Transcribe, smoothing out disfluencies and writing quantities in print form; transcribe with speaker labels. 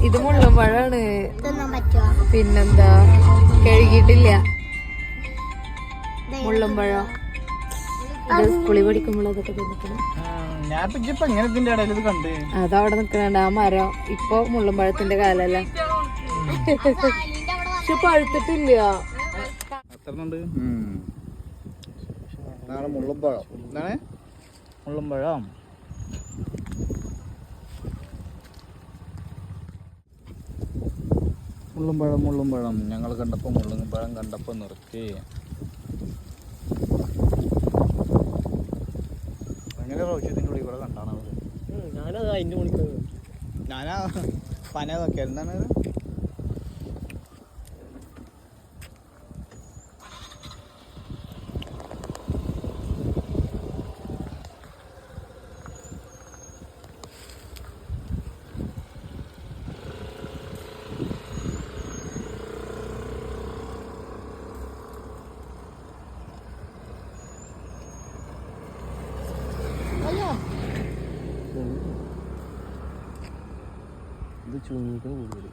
Speaker 1: ഇത് മുള്ളമ്പഴാണ്. പിന്നെന്താ, കഴുകിയിട്ടില്ല മുള്ളമ്പഴം. ഇത് സ്കൂളിൽ പഠിക്കുമ്പോൾ അതൊക്കെ തിന്നിക്കണം. അതവിടെ നിക്കണുണ്ട് ആ മരം. ഇപ്പൊ മുള്ളമ്പഴത്തിന്റെ കാലല്ല. പക്ഷെ പഴുത്തിട്ടില്ല.
Speaker 2: മുള്ളമ്പഴം എന്താണ്? മുള്ളമ്പഴം. മുള്ളുംപഴം ഞങ്ങൾ കണ്ടപ്പോൾ മുള്ളുംപഴം കണ്ടപ്പോൾ നിർത്തി. ഭയങ്കര റോഷ്യത്തിൻ്റെ ഉള്ളിൽ കൂടെ കണ്ടാണ് അവർ. ഞാനാ പന നോക്കിയാൽ എന്താണ് ഇത് ചുങ്ങിയിട്ട് കൂടുതൽ